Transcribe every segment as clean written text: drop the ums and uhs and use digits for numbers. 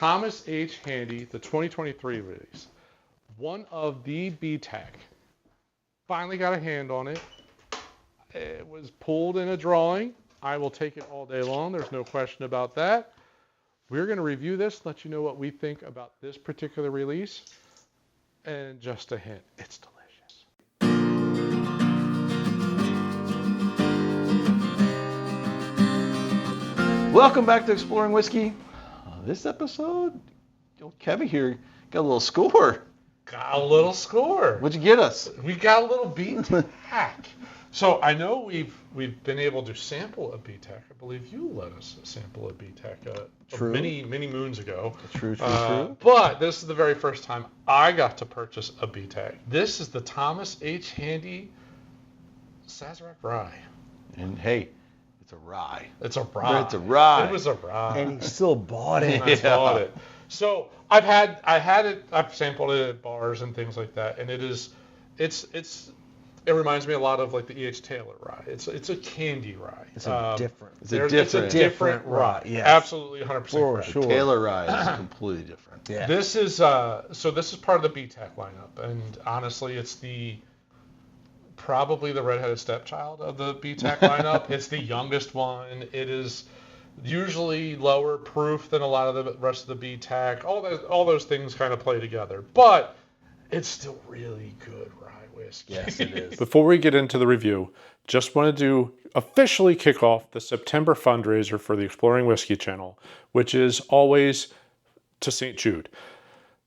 Thomas H. Handy, the 2023 release. One of the BTAC. Finally got a hand on it. It was pulled in a drawing. I will take it all day long. There's no question about that. We're going to review this, let you know what we think about this particular release. And just a hint, it's delicious. Welcome back to Exploring Whiskey. This episode, Kevin here got a little score. Got a little score. What'd you get us? We got a little BTAC. So I know we've been able to sample a BTAC. I believe you let us sample a BTAC many moons ago. True. But this is the very first time I got to purchase a BTAC. This is the Thomas H. Handy Sazerac Rye. And hey, it's a rye. It's a rye. It's a rye. It was a rye. And he still bought it. I bought it. So I've sampled it at bars and things like that, and it reminds me a lot of like the E.H. Taylor rye. It's a candy rye. It's a different rye. Yes. Absolutely 100% For correct. sure. Taylor rye is completely different. Yeah. This is part of the BTAC lineup, and honestly, it's probably the redheaded stepchild of the BTAC lineup. It's the youngest one. It is usually lower proof than a lot of the rest of the BTAC. All those things kind of play together, but it's still really good rye whiskey. Yes, it is. Before we get into the review, just wanted to officially kick off the September fundraiser for the Exploring Whiskey channel, which is always to St. Jude.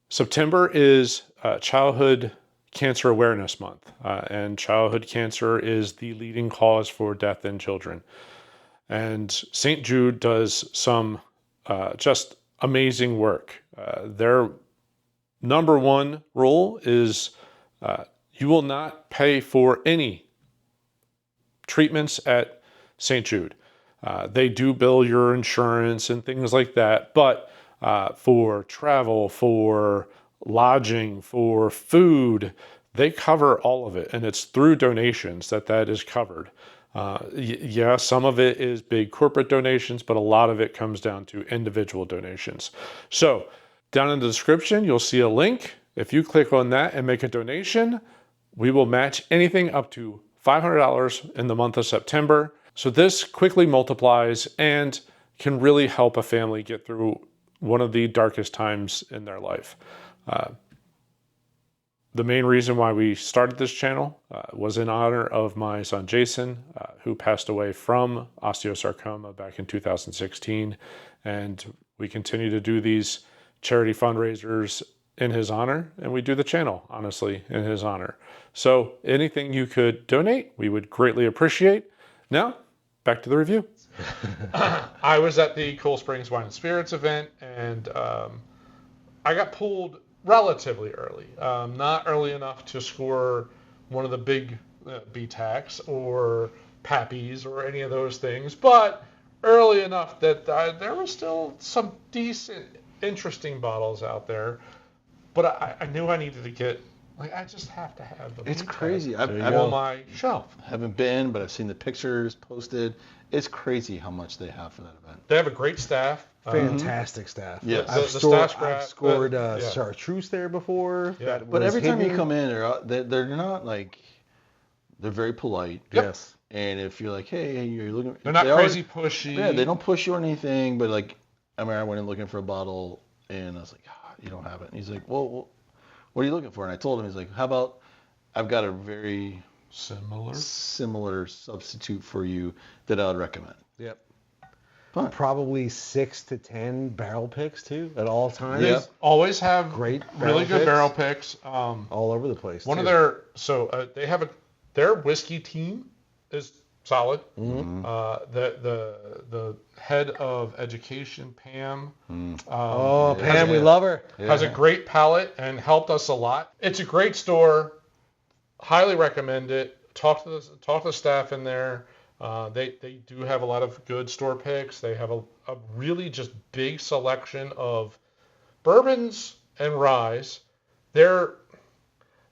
September is Childhood Cancer Awareness Month, and childhood cancer is the leading cause for death in children. And St. Jude does some just amazing work. Their number one rule is you will not pay for any treatments at St. Jude. They do bill your insurance and things like that, but for travel, for lodging, for food, they cover all of it, and it's through donations that is covered. Yeah, some of it is big corporate donations, but a lot of it comes down to individual donations. So down in the description, you'll see a link. If you click on that and make a donation, we will match anything up to $500 in the month of September. So this quickly multiplies and can really help a family get through one of the darkest times in their life. The main reason why we started this channel was in honor of my son Jason, who passed away from osteosarcoma back in 2016. And we continue to do these charity fundraisers in his honor, and we do the channel, honestly, in his honor. So anything you could donate, we would greatly appreciate. Now, back to the review. I was at the Cool Springs Wine and Spirits event, and I got pulled relatively early. Not early enough to score one of the big BTACs or Pappies or any of those things, but early enough that there was still some decent, interesting bottles out there. But I knew I needed to get, I just have to have the It's BTAC crazy. I'm on my shelf. Haven't been, but I've seen the pictures posted. It's crazy how much they have for that event. They have a great staff. Fantastic staff. Yes. I've scored yeah. chartreuse there before. Yeah. But every time you come in, they're not like, they're very polite. Yep. Yes. And if you're like, hey, you're looking, They're not crazy pushy. Yeah, they don't push you or anything. But like, I mean, I went in looking for a bottle, and I was like, you don't have it. And he's like, well, what are you looking for? And I told him, he's like, how about I've got a very similar substitute for you that I would recommend. Yep. Fun. Probably 6 to 10 barrel picks too at all times. They always have Great really good picks. barrel picks. All over the place. One too. of they have their whiskey team is solid. Mm-hmm. The head of education, Pam. Pam, we love her. Has a great palate and helped us a lot. It's a great store. Highly recommend it. Talk to the staff in there. They do have a lot of good store picks. They have a really just big selection of bourbons and ryes. They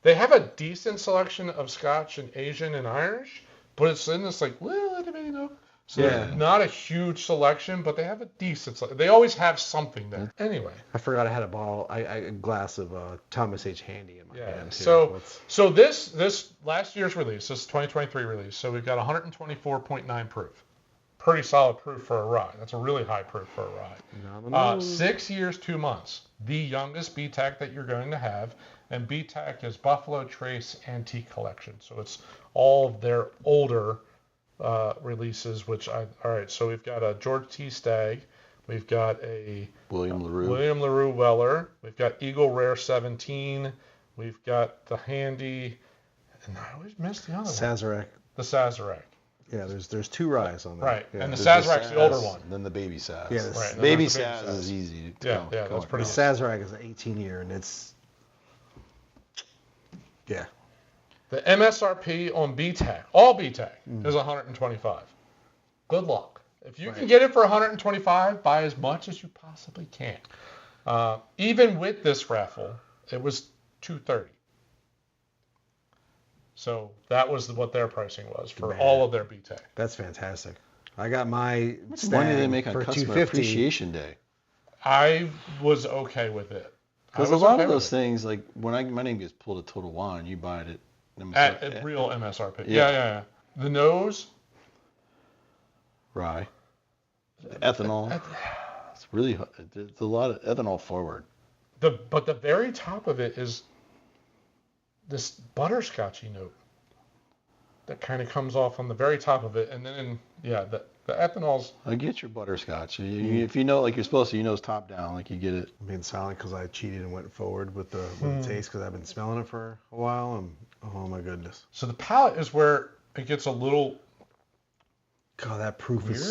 have a decent selection of Scotch and Asian and Irish, but it's in this like little itty bitty nook. So not a huge selection, but they have a decent selection. They always have something there. Anyway. I forgot I had a glass of Thomas H. Handy in my hand. So this last year's release, this 2023 release, so we've got 124.9 proof. Pretty solid proof for a rye. That's a really high proof for a rye. 6 years, 2 months. The youngest BTAC that you're going to have. And BTAC is Buffalo Trace Antique Collection. So it's all of their older releases, all right, so we've got a George T. Stagg. We've got a William LaRue Weller. We've got Eagle Rare 17. We've got the Handy. And I always miss the other one. Sazerac. The Sazerac. Yeah, there's 2 ryes on there. Right, yeah. and the Sazerac's the older one. Then the baby Saz. Yeah, right, baby Saz is easy. Yeah, that's pretty. The Sazerac is an 18-year, and it's The MSRP on BTAC, all BTAC, is 125. Good luck. If you can get it for 125, buy as much as you possibly can. Even with this raffle, it was 230. So that was what their pricing was for all of their BTAC. That's fantastic. I got my How much money do they make on for Customer $250. Appreciation Day? I was okay with it. Because a lot of those things, like when my name gets pulled at Total Wine, you buy it at real MSRP. Yeah. Yeah. The nose, rye, ethanol. It's really, it's a lot of ethanol forward. but the very top of it is this butterscotchy note that kind of comes off on the very top of it, and then the ethanol's. I get your butterscotch. If you know, like you're supposed to, you know it's top down, like you get it. I'm being silent because I cheated and went forward with the taste because I've been smelling it for a while. And oh my goodness. So the palate is where it gets a little. God, that proof Weird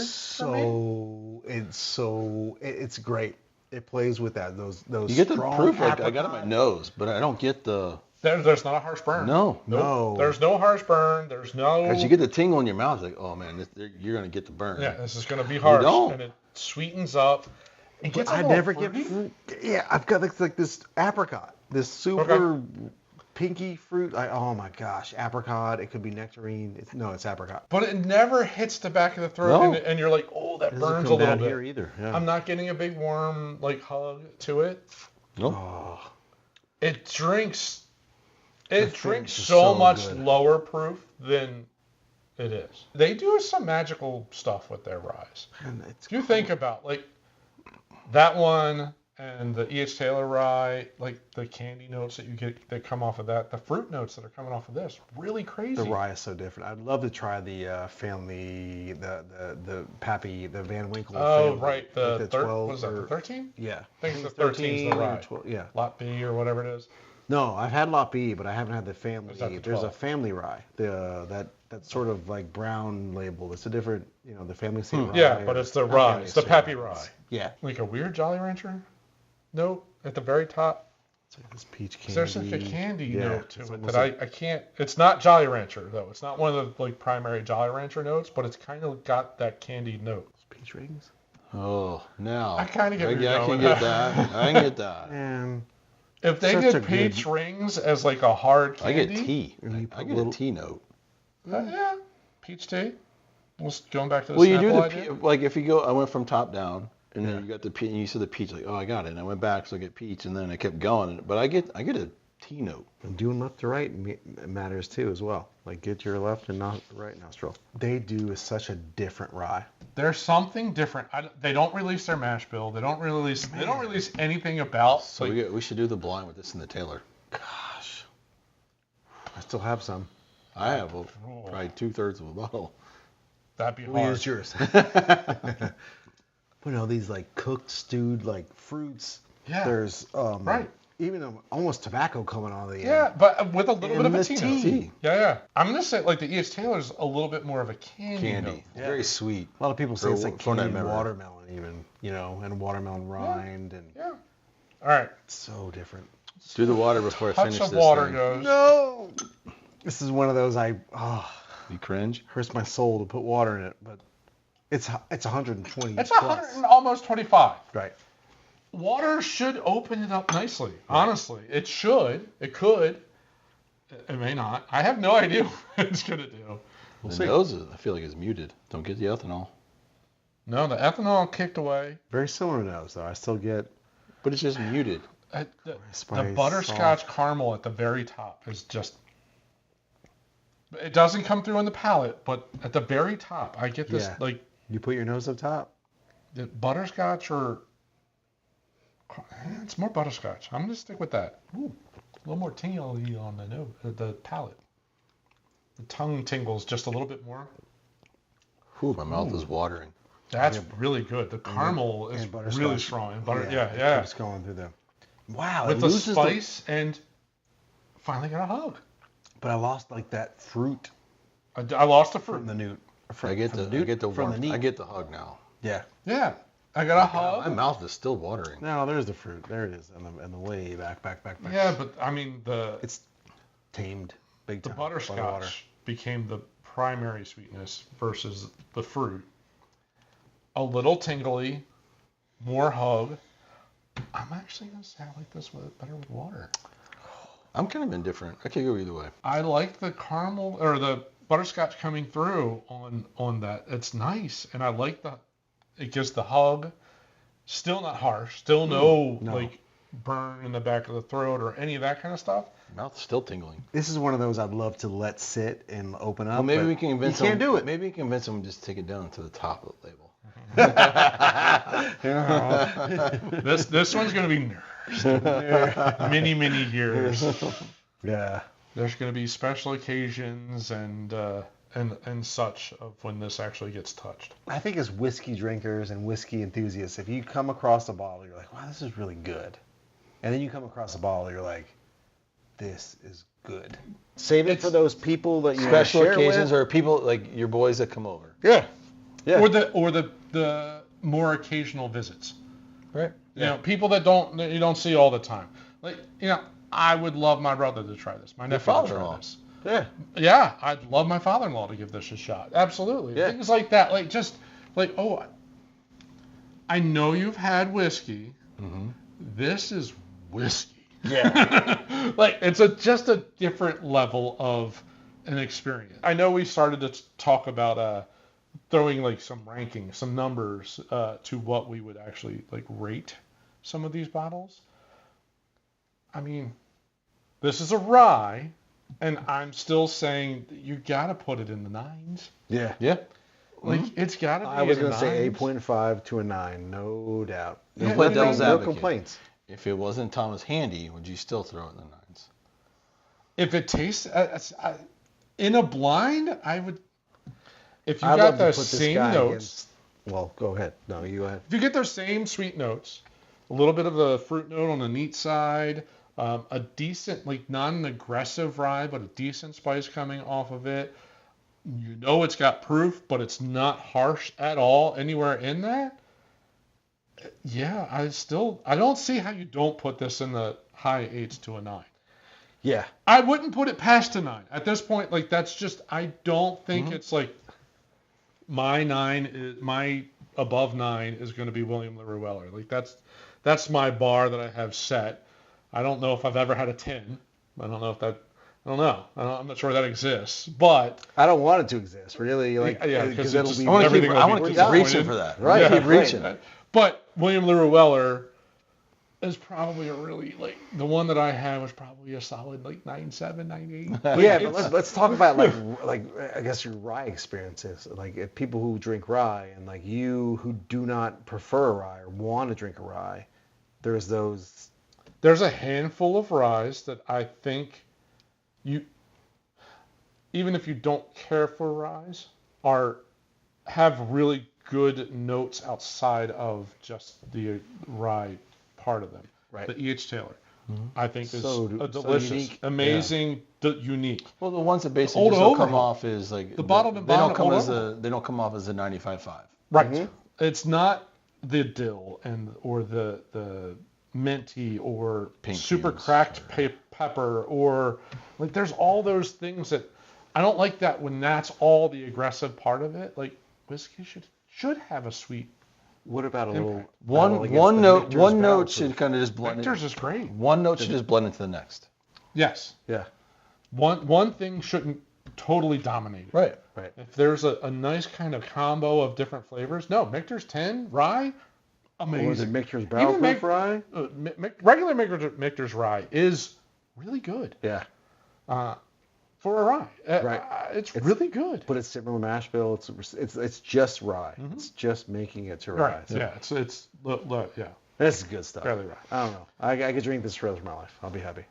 it's great. It plays with that. Those You get the strong proof, like I apricot. got it in my nose, but I don't get the. There's not a harsh burn. No. No. There's no harsh burn. There's no. Because you get the tingle in your mouth, like, oh man, you're gonna get the burn. Yeah, this is gonna be harsh, don't. and it sweetens up. It gets I never get fruit. Yeah, I've got like this apricot, this super pinky fruit. Oh my gosh, apricot. It could be nectarine. It's apricot. But it never hits the back of the throat, and you're like, oh, that burns a little bit. Here either. Yeah. I'm not getting a big warm hug to it. Nope. Oh, It drinks. It drinks is so so much good. lower proof than it is. They do some magical stuff with their ryes. and If you think about that one and the E.H. Taylor rye, like the candy notes that you get that come off of that, the fruit notes that are coming off of this, really crazy. the rye is so different. I'd love to try the family, the Pappy, the Van Winkle. Oh, family, right. the 12 was that the 13? Yeah. I think it's the 13's the rye. 12, yeah. Lot B or whatever it is. No, I've had Lot B, but I haven't had the family. Is that the There's a 12? family rye. That sort of like brown label. It's a different, the family state rye. Yeah, but it's the not rye. family It's the estate Pappy rye. rye. Yeah. Like a weird Jolly Rancher note at the very top. It's like this peach candy. There's like a candy note to it's it almost that I can't. It's not Jolly Rancher though. It's not one of the primary Jolly Rancher notes, but it's kind of got that candy note. peach rings. Oh, now. I kind of get. I can get that. I can get that. And if they Such a did peach rings as like a hard I candy, get tea. And you I put get little- a tea note. Yeah, peach tea. Going back to the Well, you do sample the idea. like if you go. I went from top down, and then you got the peach, and you said the peach. Like, oh, I got it. And I went back, so I get peach, and then I kept going. But I get a tea note. And doing left to right matters too as well. Like get your left and not right nostril. They do such a different rye. There's something different. They don't release their mash bill. They don't release. They don't release anything about. So we should do the blind with this in the Taylor. Gosh, I still have some. I have probably 2/3 of a bottle. That'd be We hard. used yours. But no, these like cooked, stewed like fruits. Yeah. There's Right. even almost tobacco coming out of the end. Yeah, but with a little bit of a the tea note. tea. Yeah. I'm gonna say like the E.H. Taylor's a little bit more of a candy note. Candy. Very sweet. A lot of people say it's like For that candied memory. watermelon even, and watermelon rind and Yeah. All right. it's so different. Do the water before I Touch finish of this water thing. goes. No. This is one of those You cringe? hurts my soul to put water in it, but it's 120 It's plus. 100 and almost 25. Right. Water should open it up nicely. Honestly, it should. It could. It may not. I have no idea what it's gonna do. We'll the see. nose, I feel like, is muted. Don't get the ethanol. No, the ethanol kicked away. Very similar nose, though. I still get But it's just muted. The spice, butterscotch soft. caramel at the very top is just. It doesn't come through on the palate, but at the very top, I get this like You put your nose up top. the butterscotch or. It's more butterscotch. I'm gonna stick with that. Ooh, a little more tingly on the nose, the palate. The tongue tingles just a little bit more. Ooh, my mouth is watering. That's really good. The caramel is butterscotch. really strong. And butter, yeah. It's going through them. Wow. With it the loses spice and finally got a hug. But I lost like that fruit I lost the fruit. from the newt. I get the from the warmth. neat. I get the hug now. Yeah. Yeah, I got a hug. My mouth is still watering. No, there's the fruit. There it is, and the way back. Yeah, but I mean It's tamed big the time. butterscotch became the primary sweetness versus the fruit. A little tingly, more hug. I'm actually gonna say I like this better with water. I'm kind of indifferent. I could go either way. I like the caramel or the butterscotch coming through on that. It's nice, and I like it gives the hug. Still not harsh. Still no like burn in the back of the throat or any of that kind of stuff. Mouth's still tingling. This is one of those I'd love to let sit and open up. Well, maybe but we can convince you can't do it. Maybe we can convince them to just take it down to the top of the label. This one's gonna be nursed many years. Yeah. There's gonna be special occasions and such of when this actually gets touched. I think as whiskey drinkers and whiskey enthusiasts, if you come across a bottle, you're like, wow, this is really good. And then you come across a bottle, you're like, this is good. Save it for those people that you Special share occasions with. or people like your boys that come over. Yeah. Or the more occasional visits. Right. You know, people that you don't see all the time. Like, you know, I would love my brother to try this. My nephew to try father-in-law. this. Yeah. Yeah, I'd love my father-in-law to give this a shot. Absolutely. Yeah. Things like that. Like, just like, oh, I know you've had whiskey. Mm-hmm. This is whiskey. Yeah. Like, it's just a different level of an experience. I know we started to talk about throwing like some rankings, some numbers to what we would actually like rate some of these bottles. I mean, this is a rye, and I'm still saying that you gotta put it in the 9s. Yeah. Yeah. Like it's gotta be. I was in the going to say 9s. 8.5 to a 9, no doubt. Yeah, Play devil's no advocate. complaints. If it wasn't Thomas Handy, would you still throw it in the 9s? If it tastes in a blind, I would. If you I'd got love to those put this same guy notes, against- Well, go ahead. No, you go ahead. if you get those same sweet notes, a little bit of the fruit note on the neat side, a decent, like not an aggressive rye, but a decent spice coming off of it. You know it's got proof, but it's not harsh at all anywhere in that. Yeah, I don't see how you don't put this in the high 8s to a 9. Yeah. I wouldn't put it past a 9 at this point. Like that's just, I don't think it's like my above 9 is going to be William LaRue Weller. Like that's my bar that I have set. I don't know if I've ever had a 10. I don't know. I'm not sure that exists, but I don't want it to exist, really. Like, yeah, because because it'll it's be. just- everything will I be want to keep disappointed. reaching for that. Right, Keep reaching. Right. But William LaRue Weller is probably a really, like, the one that I had was probably a solid, like, 9.7, 9.8. Like, Yeah, but it's- let's talk about like I guess your rye experiences. Like if people who drink rye and like you who do not prefer a rye or want to drink a rye, there's those. There's a handful of ryes that I think even if you don't care for ryes, have really good notes outside of just the rye part of them. Right. The E.H. Taylor, I think is So a delicious, unique. amazing, unique. Well, the ones that basically Old just don't come overhaul. off is like The bottled and they don't bond come old as overhaul. they don't come off as a 95.5. Right. It's not the dill or the minty or Pink super beans cracked pepper or like there's all those things that I don't like that when that's all the aggressive part of it. Like whiskey should have a sweet. What about a little One note should kind of just blend. Victor's is great. One note should just blend into the next. Yes. Yeah. One thing shouldn't totally dominated. Right. If there's a nice kind of combo of different flavors, no, Michter's 10 rye, amazing. Or was it Michter's Barrel Proof Rye? Regular Michter's rye is really good. Yeah. For a rye. Right. It's really good. But it's similar to mash bill. It's just rye. Mm-hmm. It's just making it to Right. rye. Yeah. Yeah. This is good stuff. Fairly rye. I don't know. I could drink this for the rest of my life. I'll be happy.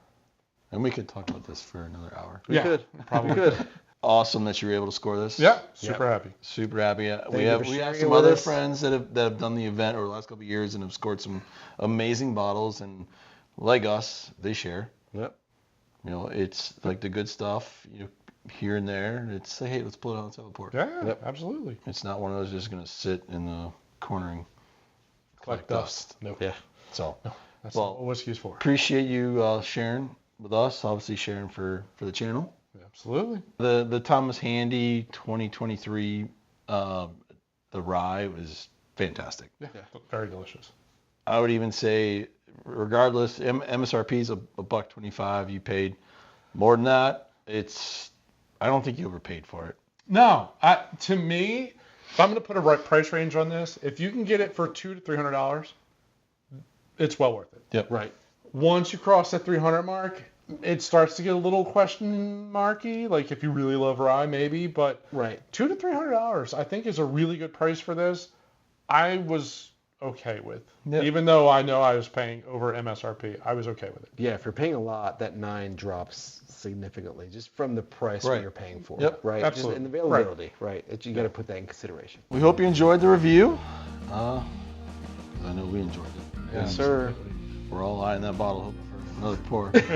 And we could talk about this for another hour. We could. Probably could. Awesome that you were able to score this. Yeah. Super happy. Super happy. We you have for sharing some it with other us. friends that have done the event over the last couple of years and have scored some amazing bottles, and like us, they share. Yep. You know, it's like the good stuff, you know, here and there. It's say, hey, let's pull it out, let's have a pour. Yeah. Absolutely. It's not one of those just gonna sit in the corner and collect dust. No. Yeah. So That's Well, what whiskey's for. appreciate you sharing with us. Obviously sharing for the channel. Absolutely. The Thomas Handy 2023 the rye was fantastic. Yeah. Very delicious. I would even say, regardless, MSRP is $1.25. You paid more than that. I don't think you overpaid for it. No. To me, if I'm going to put a right price range on this, if you can get it for $200 to $300, it's well worth it. Yep. Right. Once you cross that 300 mark, it starts to get a little question marky. Like if you really love rye, maybe, but Right. $200 to $300, I think, is a really good price for this. I was okay with, Yep. even though I know I was paying over MSRP. I was okay with it. Yeah, if you're paying a lot, that 9 drops significantly just from the price Right. that you're paying for. Yep. Right. Absolutely. Just, and the availability. Right. You got to put that in consideration. We hope you enjoyed the review. 'Cause I know we enjoyed it. Yes, sir. We're all eyeing that bottle hoping for another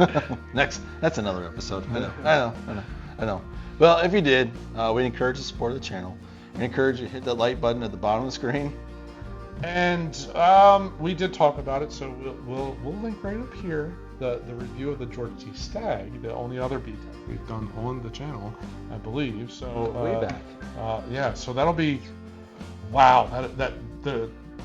pour. That's another episode. I know. Well, if you did, we'd encourage the support of the channel. We encourage you to hit that like button at the bottom of the screen. And we did talk about it, so we'll link right up here the review of the Georgia Tea Stag, the only other BTAC we've done on the channel, I believe. So Way back. Yeah, so that'll be wow.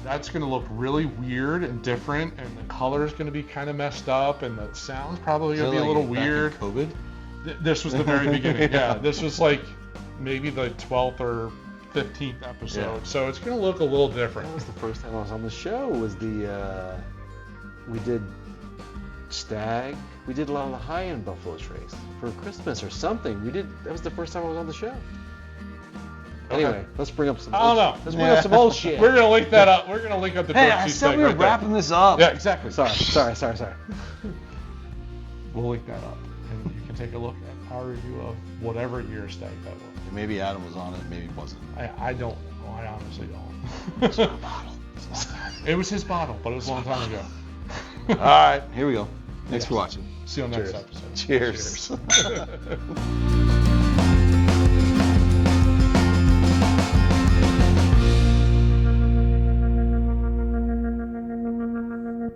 That's going to look really weird and different, and the color is going to be kind of messed up, and the sound's probably going to be a little weird. COVID. This was the very beginning. Yeah, this was like maybe the 12th or 15th episode, Yeah. so it's going to look a little different. That was the first time I was on the show. Was we did Stag. We did a lot of the high-end Buffalo Trace for Christmas or something. That was the first time I was on the show. Anyway, let's bring up some. I don't know. Let's bring up some old shit. We're gonna link that up. We're gonna link up the Hey, Georgia I Tea said Stag we were right there. wrapping this up. Yeah, exactly. Sorry. We'll link that up, and you can take a look at our review of whatever year stag that was. Maybe Adam was on it, maybe he wasn't. I don't know. I honestly don't. It's not a bottle. It was his bottle, but it was a long time ago. All right, here we go. Thanks for watching. See you on the next Cheers. episode. Cheers.